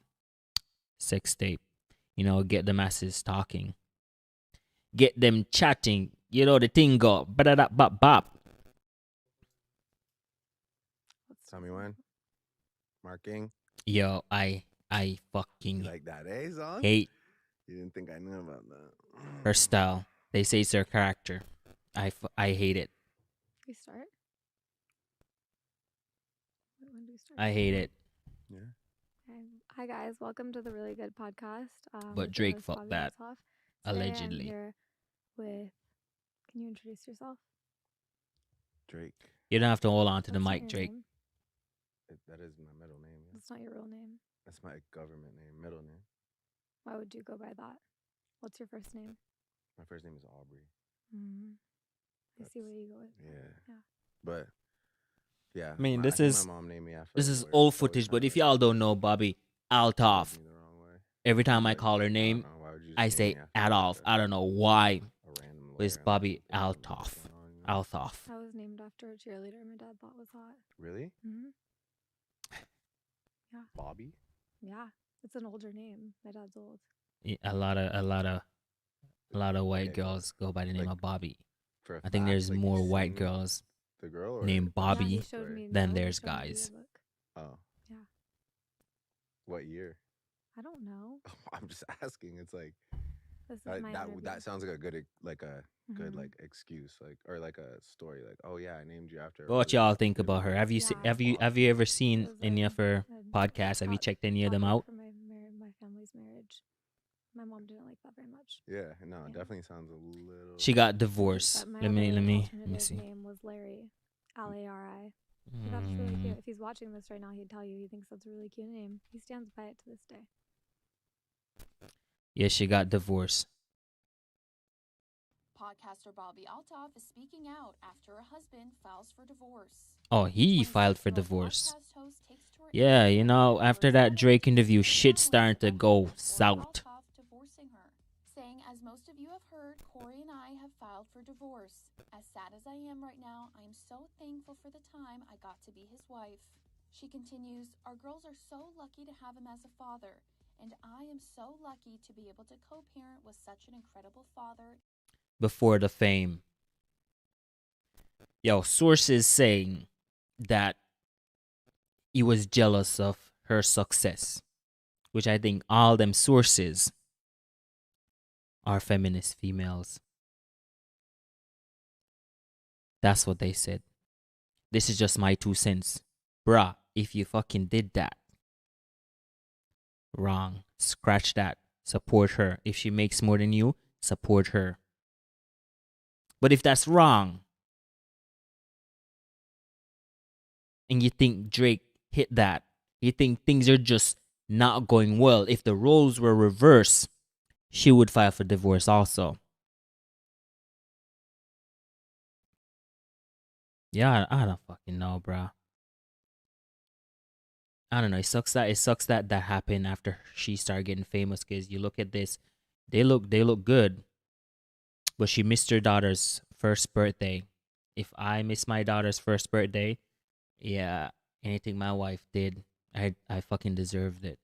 Sex tape. Get the masses talking. Get them chatting. The thing go. Bop. Tell me when. Marking. Yo, I fucking like that, eh, Zon? hate You didn't think I knew about that. her style. They say it's her character. I hate it. We start? When do we start? I hate it. Yeah. Okay. Hi guys, welcome to the Really Good Podcast. But with your Drake host, fucked Bobby that. Altoff. Today Allegedly. I'm here with. Can you introduce yourself? Drake. You don't have to hold on to the That's not mic, your Drake. name. That is my middle name. Yeah. That's not your real name. That's my government name, middle name. Why would you go by that? What's your first name? My first name is Aubrey. I see where you go with. Yeah. But yeah. I mean, I this think is my mom named me after this a is lawyer. old Always footage. But trying if to y'all don't know Bobby Altoff, rub me the wrong way. every time I call her name, know, why would you just I name say me after Adolf. like I don't know why. a random But it's lawyer? Bobby I'm like, Altoff. what's going on, you know? Altoff. I was named after a cheerleader my dad thought was hot. Really? Mm-hmm. Yeah. Bobby? Yeah. It's an older name. My dad's old. Yeah, a lot of white girls go by the name of Bobby. For a I think fact, there's like, more you've white seen girls the girl or named the Bobby Yeah, he showed me. than no, he there's showed me the guys. yearbook. Oh. Yeah. What year? I don't know. I'm just asking. It's like This is my interview. that sounds like a good good Mhm. excuse, or like a story, like, oh yeah, I named you after. a What really y'all think about her? Have you Yeah. have you ever seen It was, any of her podcasts? Have you checked any of them out? For my family's marriage. My mom didn't like that very much. Yeah, no, it definitely sounds a little. She got divorced. But my Let me alternative see. name was Larry. L-A-R-I. And that's really cute. If he's watching this right now, he'd tell you he thinks that's a really cute name. He stands by it to this day. Yeah, she got divorced. Podcaster Bobby Altoff is speaking out after her husband files for divorce. Oh, he filed for divorce. Yeah, after that Drake interview, shit's starting to go south. Divorcing her, saying, as most of you have heard, Corey and I have filed for divorce. As sad as I am right now, I am so thankful for the time I got to be his wife. She continues, our girls are so lucky to have him as a father, and I am so lucky to be able to co-parent with such an incredible father. Before the fame. Yo, sources saying that he was jealous of her success, which I think all them sources are feminist females. That's what they said. This is just my 2 cents. Bruh, if you fucking did that, wrong. Scratch that. Support her. If she makes more than you, support her. But if that's wrong, and you think Drake hit that, you think things are just not going well, if the roles were reversed, she would file for divorce also. Yeah, I don't fucking know, bruh. I don't know. It sucks that that happened after she started getting famous. Cause you look at this, they look good, but she missed her daughter's first birthday. If I miss my daughter's first birthday, yeah, anything my wife did, I fucking deserved it.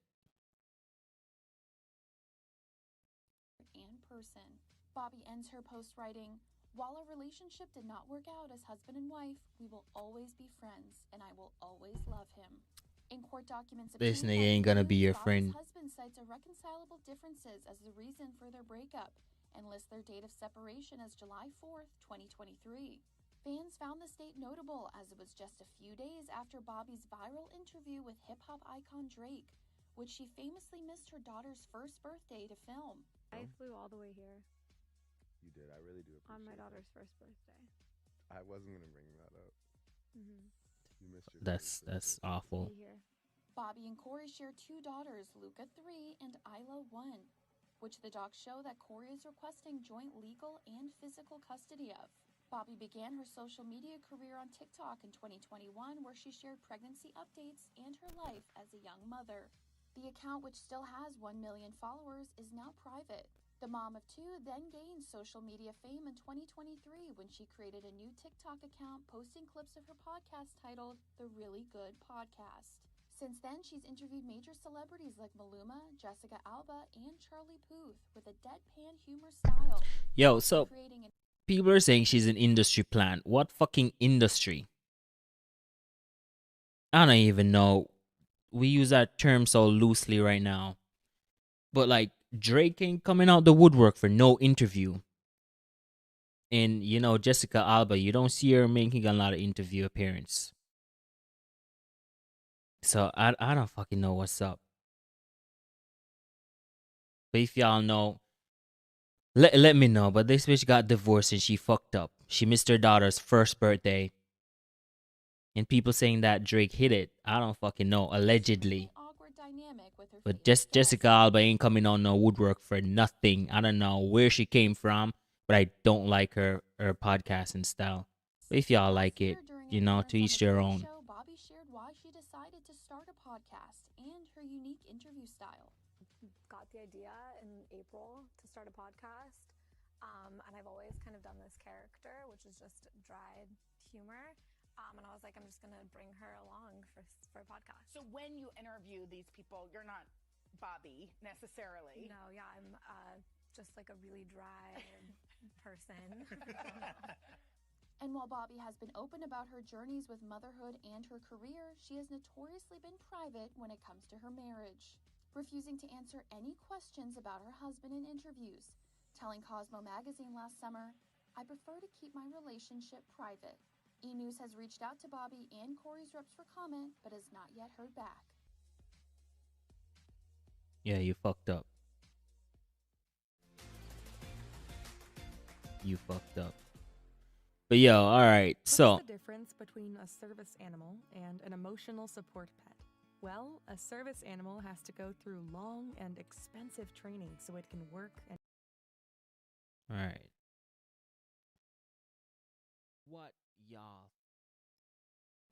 And person. Bobby ends her post writing, "While our relationship did not work out as husband and wife, we will always be friends, and I will always love him." In court documents This obtained nigga by ain't gonna be News, your Bobby's friend. husband cites irreconcilable differences as the reason for their breakup and lists their date of separation as July 4th, 2023. Fans found this date notable as it was just a few days after Bobby's viral interview with hip-hop icon Drake, which she famously missed her daughter's first birthday to film. I flew all the way here You did. I really do appreciate on my that. daughter's first birthday. I wasn't gonna bring that up. Mm-hmm. You missed your That's awful. Be here. Bobby and Corey share two daughters, Luca 3 and Isla 1, which the docs show that Corey is requesting joint legal and physical custody of. Bobby began her social media career on TikTok in 2021, where she shared pregnancy updates and her life as a young mother. The account, which still has 1 million followers, is now private. The mom of two then gained social media fame in 2023 when she created a new TikTok account posting clips of her podcast titled The Really Good Podcast. Since then, she's interviewed major celebrities like Maluma, Jessica Alba, and Charlie Puth with a deadpan humor style. Yo, so Creating an people are saying she's an industry plant. What fucking industry? I don't even know. We use that term so loosely right now. But like Drake ain't coming out the woodwork for no interview. And you know, Jessica Alba, you don't see her making a lot of interview appearance. So I don't fucking know what's up. But if y'all know, let me know. But this bitch got divorced and she fucked up. She missed her daughter's first birthday. And people saying that Drake hit it. I don't fucking know. Allegedly. awkward dynamic with her But just Jessica Alba ain't coming on no woodwork for nothing. I don't know where she came from, but I don't like her podcasting style. But if y'all like it, you know, to each their own. show, Bobby shared why she decided to start a podcast and her unique interview style. Got the idea in April to start a podcast, and I've always kind of done this character, which is just dry humor. And I was like, I'm just gonna bring her along for a podcast. So when you interview these people, you're not Bobby necessarily. No, yeah, I'm just like a really dry person. And while Bobby has been open about her journeys with motherhood and her career, she has notoriously been private when it comes to her marriage, refusing to answer any questions about her husband in interviews, telling Cosmo magazine last summer, "I prefer to keep my relationship private." E! News has reached out to Bobby and Corey's reps for comment, but has not yet heard back. Yeah, you fucked up. You fucked up. But yo, alright, so What's the difference between a service animal and an emotional support pet? Well, a service animal has to go through long and expensive training so it can work and alright. What y'all?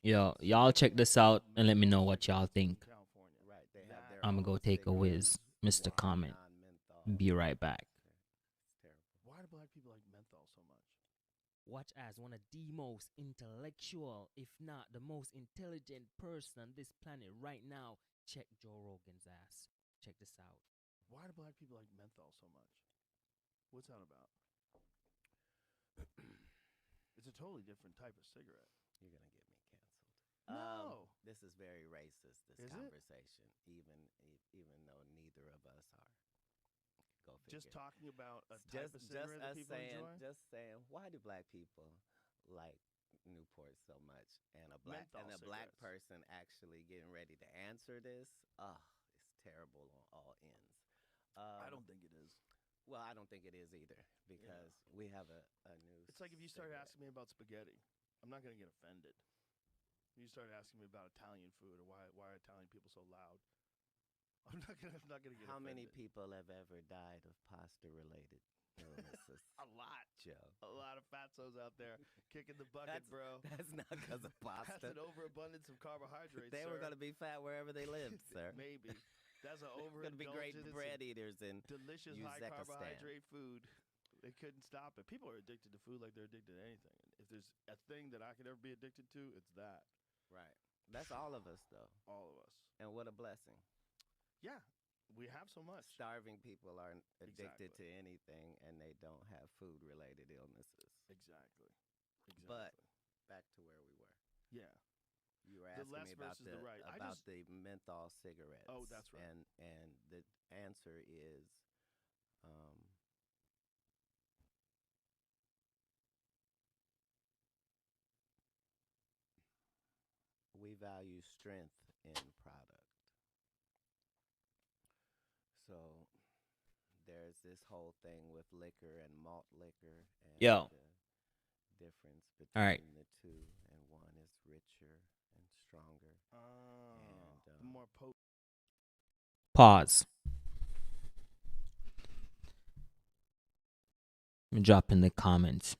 Yo, y'all check this out and let me know what y'all think. I'm gonna go take a whiz, Mr. Comment. Be right back. Why do black people like menthol so much? Watch as one of the most intellectual, if not the most intelligent person on this planet right now. Check Joe Rogan's ass. Check this out. Why do black people like menthol so much? What's that about? It's a totally different type of cigarette. You're gonna get me canceled. No. This is very racist. This Is it? conversation, even though neither of us are. Go figure. Just talking about a type of cigarette that people enjoy? Just saying, why do black people like Newport so much? And a black Menthol person actually getting ready to answer this. It's terrible on all ends. I don't think it is. Well, I don't think it is either because we have a new. It's like if you start asking me about spaghetti, I'm not going to get offended. You start asking me about Italian food or why are Italian people so loud? I'm not gonna get How many offended. people have ever died of pasta-related illnesses? A lot. Joe. A lot of fatsos out there kicking the bucket, bro. That's not because of pasta. That's an overabundance of carbohydrates. They were going to be fat wherever they lived, sir. Maybe. That's an overindulgence. Going to be great bread eaters in delicious high Uzbekistan. carbohydrate food. They couldn't stop it. People are addicted to food like they're addicted to anything. If there's a thing that I could ever be addicted to, it's that. Right. That's all of us, though. All of us. And what a blessing. Yeah. We have so much. Starving people are addicted to anything, and they don't have food-related illnesses. Exactly. But back to where we were. Yeah. You were asking me about the menthol cigarettes. Oh, that's right. And the answer is, we value strength in product. So there's this whole thing with liquor and malt liquor and Yo. the difference between All right. the two, and one is richer and stronger. The more potent. Pause. Drop in the comments.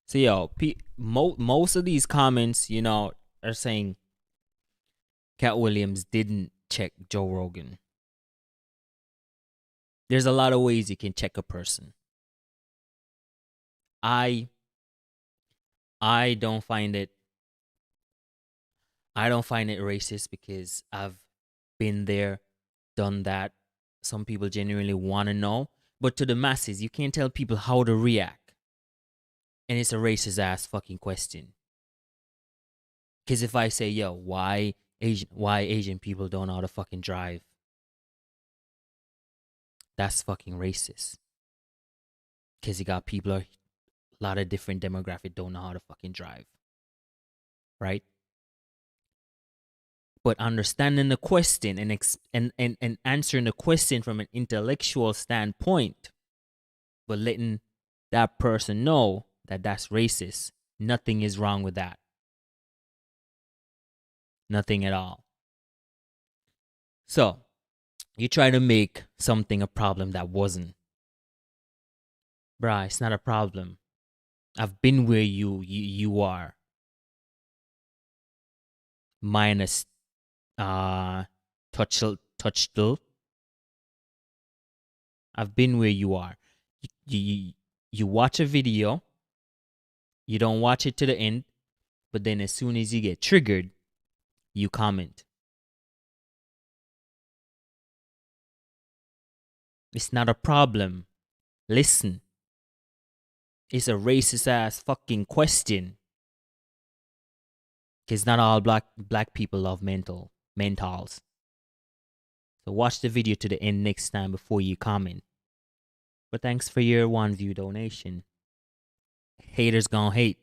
So yo, most of these comments, you know, are saying Katt Williams didn't check Joe Rogan. There's a lot of ways you can check a person. I don't find it racist because I've been there, done that. Some people genuinely want to know, but to the masses, you can't tell people how to react. And it's a racist ass fucking question. Because if I say, yo, why Asian people don't know how to fucking drive? That's fucking racist. Because you got people, a lot of different demographic don't know how to fucking drive. Right? But understanding the question and answering the question from an intellectual standpoint, but letting that person know that that's racist, nothing is wrong with that. Nothing at all. So, you try to make something a problem that wasn't. Bruh, it's not a problem. I've been where you are. Minus touchable. I've been where you are. You watch a video, you don't watch it to the end, but then as soon as you get triggered, you comment. It's not a problem. Listen. It's a racist ass fucking question. Because not all black people love menthols. So watch the video to the end next time before you comment. But thanks for your one view donation. Haters gonna hate.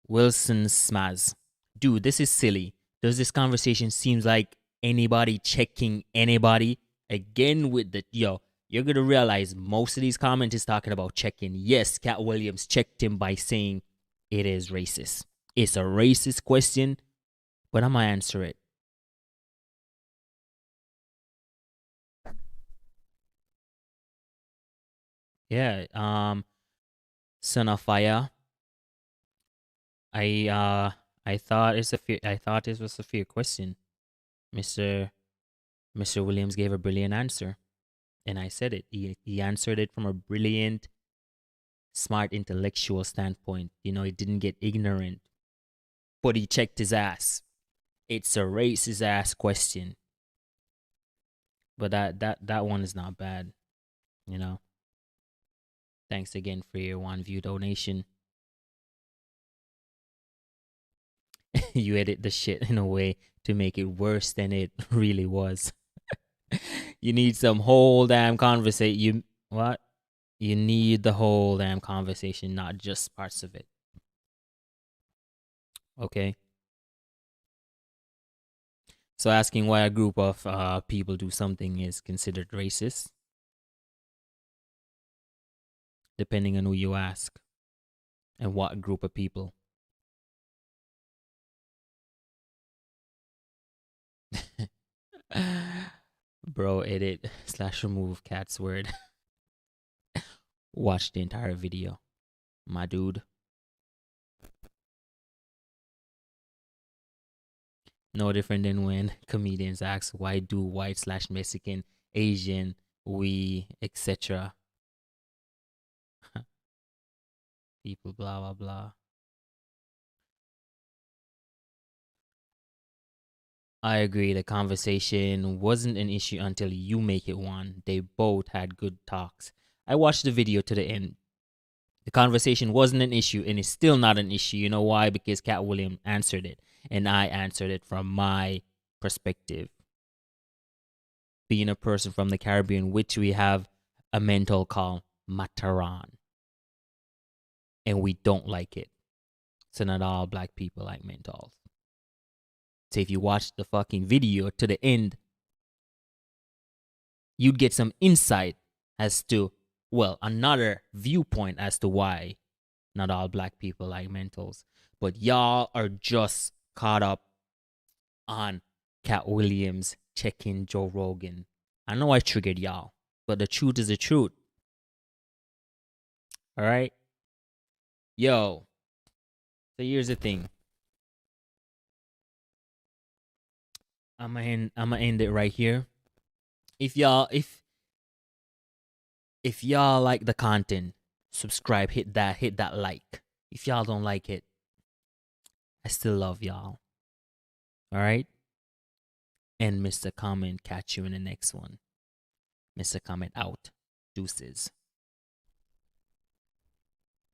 Wilson Smaz. Dude, this is silly. Does this conversation seems like anybody checking anybody? Again with the, yo, you're going to realize most of these comments is talking about checking. Yes, Katt Williams checked him by saying it is racist. It's a racist question, but I'm going to answer it. Yeah, Son of Fire. I thought this was a fair question. Mr. Williams gave a brilliant answer. And I said it. He answered it from a brilliant, smart, intellectual standpoint. You know, he didn't get ignorant. But he checked his ass. It's a racist ass question. But that one is not bad. You know. Thanks again for your one view donation. You edit the shit in a way to make it worse than it really was. You need some whole damn conversation. You need the whole damn conversation, not just parts of it. Okay? So asking why a group of people do something is considered racist, depending on who you ask. And what group of people? Bro, edit / remove Katt's word. Watch the entire video, my dude. No different than when comedians ask, why do white / Mexican, Asian, we, etc. People, blah, blah, blah. I agree. The conversation wasn't an issue until you make it one. They both had good talks. I watched the video to the end. The conversation wasn't an issue, and it's still not an issue. You know why? Because Katt Williams answered it, and I answered it from my perspective. Being a person from the Caribbean, which we have a mental called Mataran, and we don't like it. So not all black people like mentals. So if you watch the fucking video to the end, you'd get some insight as to, well, another viewpoint as to why not all black people like mentals. But y'all are just caught up on Katt Williams checking Joe Rogan. I know I triggered y'all, but the truth is the truth. All right? Yo. So here's the thing. I'm gonna end it right here. If y'all like the content, subscribe, hit that like. If y'all don't like it, I still love y'all. All right? And Mr. Comment, catch you in the next one. Mr. Comment out. Deuces.